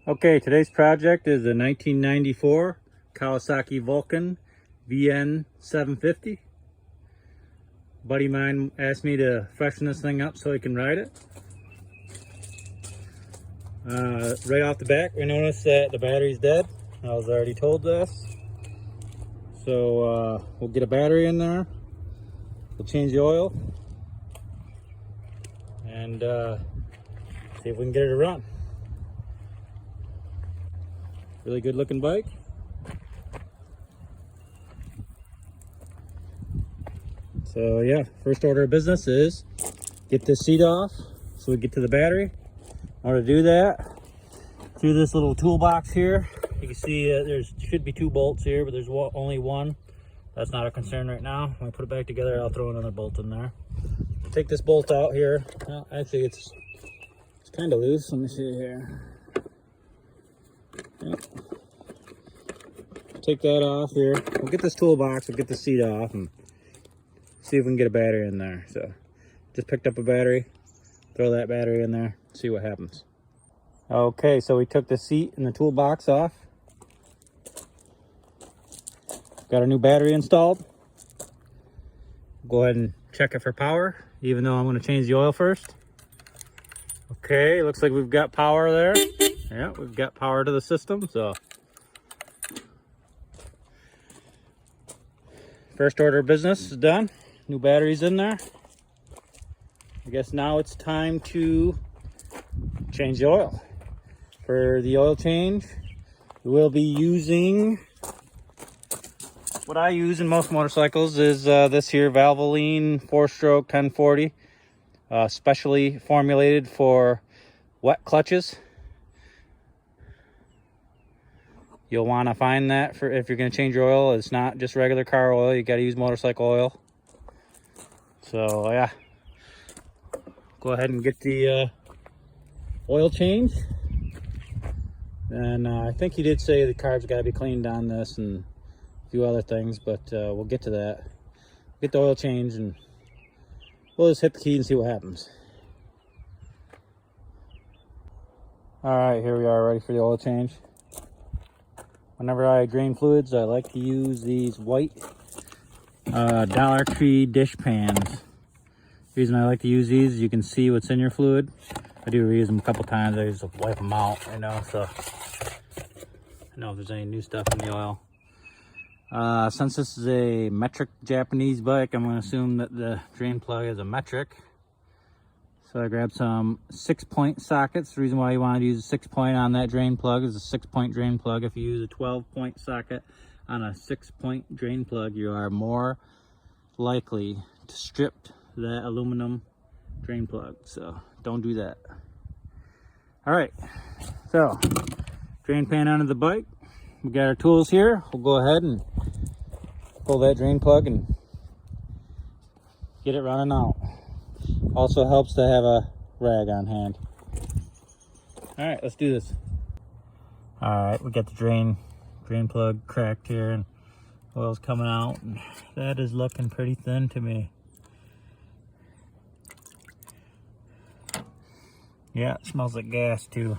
Okay, today's project is a 1994 Kawasaki Vulcan VN 750. A buddy of mine asked me to freshen this thing up so he can ride it. Right off the back, we noticed that the battery's dead. I was already told this. So we'll get a battery in there. We'll change the oil and see if we can get it to run. Really good looking bike. So yeah, first order of business is get this seat off so we get to the battery. In order to do that, through this little toolbox here, you can see there should be 2 bolts here, but there's only one. That's not a concern right now. When I put it back together, I'll throw another bolt in there. Take this bolt out here. Well, actually, it's kind of loose. Let me see here. Yeah. Take that off here. We'll get this toolbox, we'll get the seat off and see if we can get a battery in there. So just picked up a battery, throw that battery in there, see what happens. Okay, so we took the seat and the toolbox off. Got a new battery installed. Go ahead and check it for power, even though I'm going to change the oil first. Okay, looks like we've got power there. Yeah, we've got power to the system, so. First order of business is done. New battery's in there. I guess now it's time to change the oil. For the oil change, we'll be using, what I use in most motorcycles is this here Valvoline 4-stroke 1040, specially formulated for wet clutches. You'll want to find that for if you're going to change your oil. It's not just regular car oil. You got to use motorcycle oil. So yeah, go ahead and get the oil change. And I think he did say the carb's got to be cleaned on this and a few other things, but we'll get to that. Get the oil change and we'll just hit the key and see what happens. All right, here we are ready for the oil change. Whenever I drain fluids, I like to use these white Dollar Tree dish pans. The reason I like to use these, you can see what's in your fluid. I do reuse them a couple times. I just wipe them out, you know, so I know if there's any new stuff in the oil. Since this is a metric Japanese bike, I'm going to assume that the drain plug is a metric. So I grabbed some 6-point sockets. The reason why you want to use a 6-point on that drain plug is a 6-point drain plug. If you use a 12-point socket on a 6-point drain plug, you are more likely to strip that aluminum drain plug. So don't do that. All right, so drain pan onto the bike. We got our tools here. We'll go ahead and pull that drain plug and get it running out. Also helps to have a rag on hand. All right, let's do this. All right, we got the drain plug cracked here and oil's coming out. And that is looking pretty thin to me. Yeah, it smells like gas too.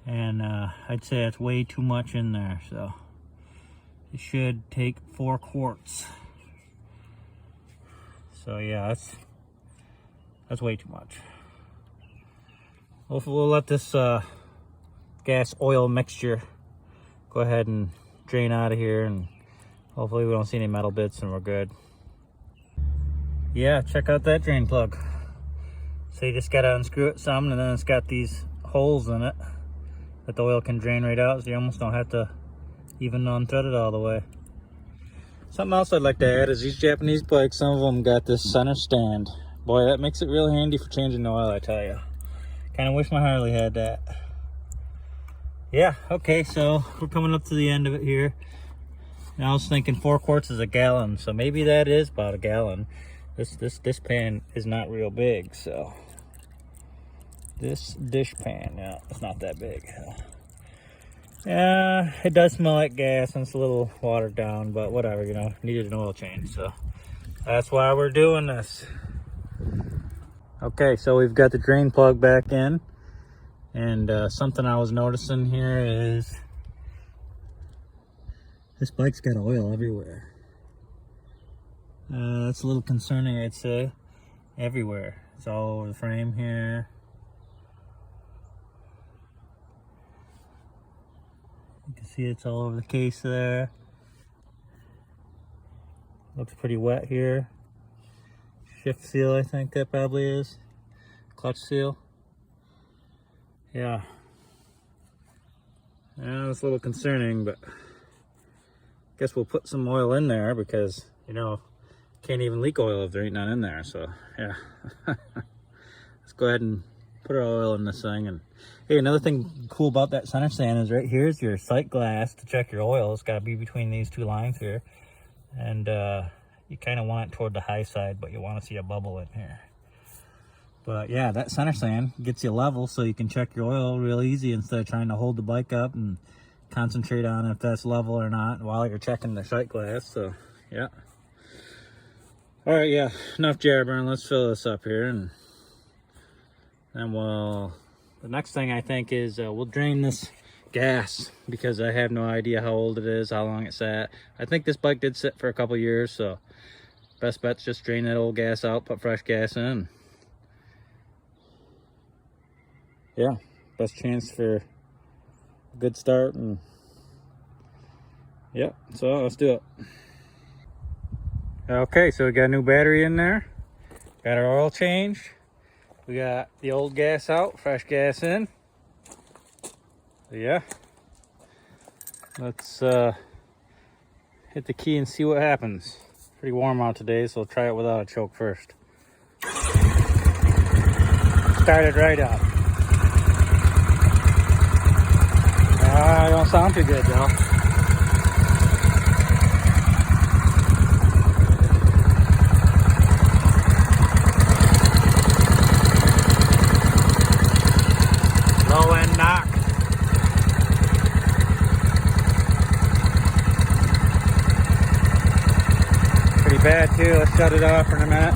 And I'd say it's way too much in there, so it should take 4 quarts. So yeah, that's way too much. We'll let this gas oil mixture go ahead and drain out of here, and hopefully we don't see any metal bits and we're good. Yeah, check out that drain plug. So you just gotta unscrew it some, and then it's got these holes in it that the oil can drain right out, so you almost don't have to even unthread it all the way. Something else I'd like to add is these Japanese bikes, some of them got this center stand. Boy, that makes it real handy for changing the oil, I tell you. Kind of wish my Harley had that. Yeah, okay, so we're coming up to the end of it here. And I was thinking 4 quarts is a gallon, so maybe that is about a gallon. This pan is not real big, so this dish pan, yeah, it's not that big. Yeah, it does smell like gas and it's a little watered down, but whatever, you know, needed an oil change, so that's why we're doing this. Okay, so we've got the drain plug back in, And something I was noticing here is this bike's got oil everywhere. That's a little concerning, I'd say. Everywhere. It's all over the frame here. You can see it's all over the case there. Looks pretty wet here. Shift seal, I think that probably is. Clutch seal. Yeah. Yeah, it's a little concerning, but I guess we'll put some oil in there because, you know, can't even leak oil if there ain't none in there. So, yeah. Let's go ahead and put our oil in this thing. And hey, another thing cool about that center stand is right here's your sight glass to check your oil. It's got to be between these two lines here. And you kind of want it toward the high side, but you want to see a bubble in here. But yeah, that center stand gets you level so you can check your oil real easy instead of trying to hold the bike up and concentrate on if that's level or not while you're checking the sight glass. So yeah. All right, yeah, enough jabbering. Let's fill this up here, and then the next thing I think is we'll drain this gas because I have no idea how old it is, how long it sat. I think this bike did sit for a couple years, so best bet's just drain that old gas out, put fresh gas in. Yeah, best chance for a good start. And yeah, so let's do it. Okay, so we got a new battery in there, got our oil change, we got the old gas out, fresh gas in. So yeah, let's hit the key and see what happens. Pretty warm out today, so we'll try it without a choke first. Started right up. Don't sound too good though. Low end knock. Pretty bad too. Let's shut it off for a minute.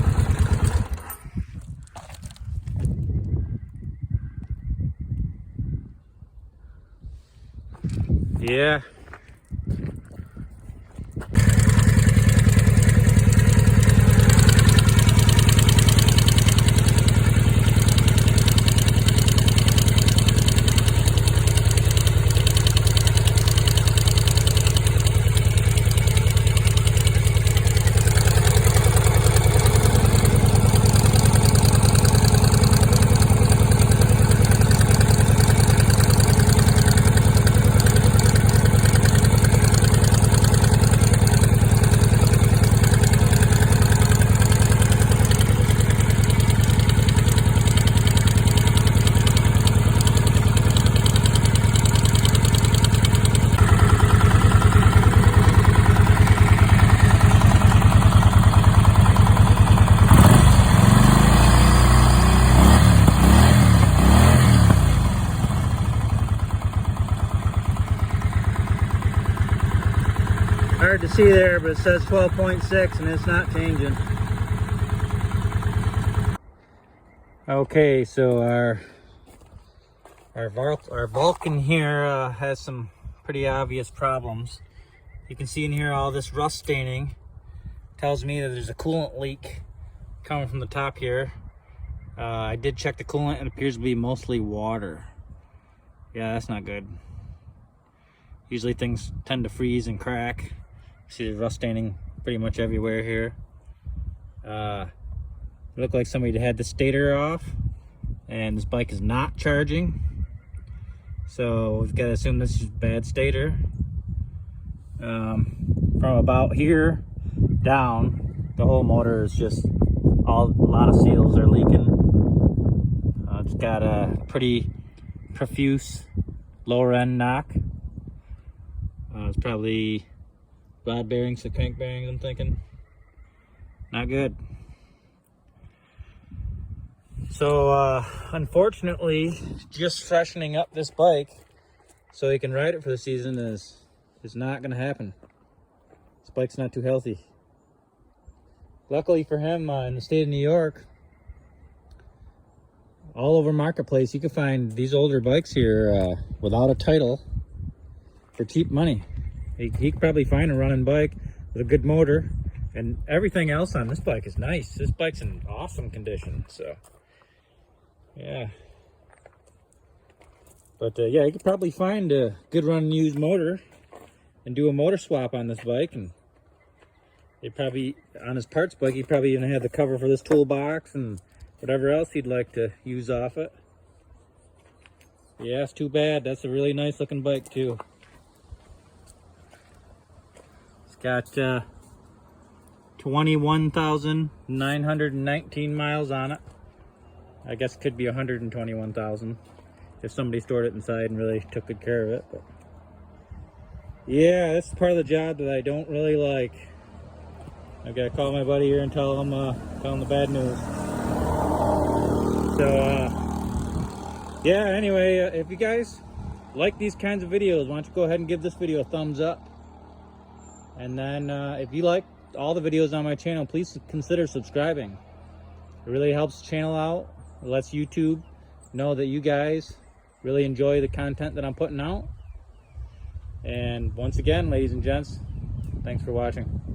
Yeah. Hard to see there, but it says 12.6 and it's not changing. Okay, so our Vulcan here has some pretty obvious problems. You can see in here all this rust staining. Tells me that there's a coolant leak coming from the top here. I did check the coolant, it appears to be mostly water. Yeah, that's not good. Usually things tend to freeze and crack. See the rust staining pretty much everywhere here. It looked like somebody had the stator off, and this bike is not charging. So we've got to assume this is bad stator. From about here down, the whole motor is just a lot of seals are leaking. It's got a pretty profuse lower end knock. It's probably rod bearings, the crank bearings, I'm thinking. Not good. So unfortunately, just freshening up this bike so he can ride it for the season is not gonna happen. This bike's not too healthy. Luckily for him, in the state of New York, all over Marketplace, you can find these older bikes here without a title for cheap money. He could probably find a running bike with a good motor, and everything else on this bike is nice. This bike's in awesome condition, so yeah. But yeah, you could probably find a good running used motor and do a motor swap on this bike. And they probably, on his parts bike, he probably even had the cover for this toolbox and whatever else he'd like to use off it. Yeah, it's too bad. That's a really nice looking bike too. It's got 21,919 miles on it. I guess it could be 121,000 if somebody stored it inside and really took good care of it. But yeah, this is part of the job that I don't really like. I've got to call my buddy here and tell him the bad news. So yeah, anyway, if you guys like these kinds of videos, why don't you go ahead and give this video a thumbs up. And then if you like all the videos on my channel, please consider subscribing. It really helps the channel out. It lets YouTube know that you guys really enjoy the content that I'm putting out. And once again, ladies and gents, thanks for watching.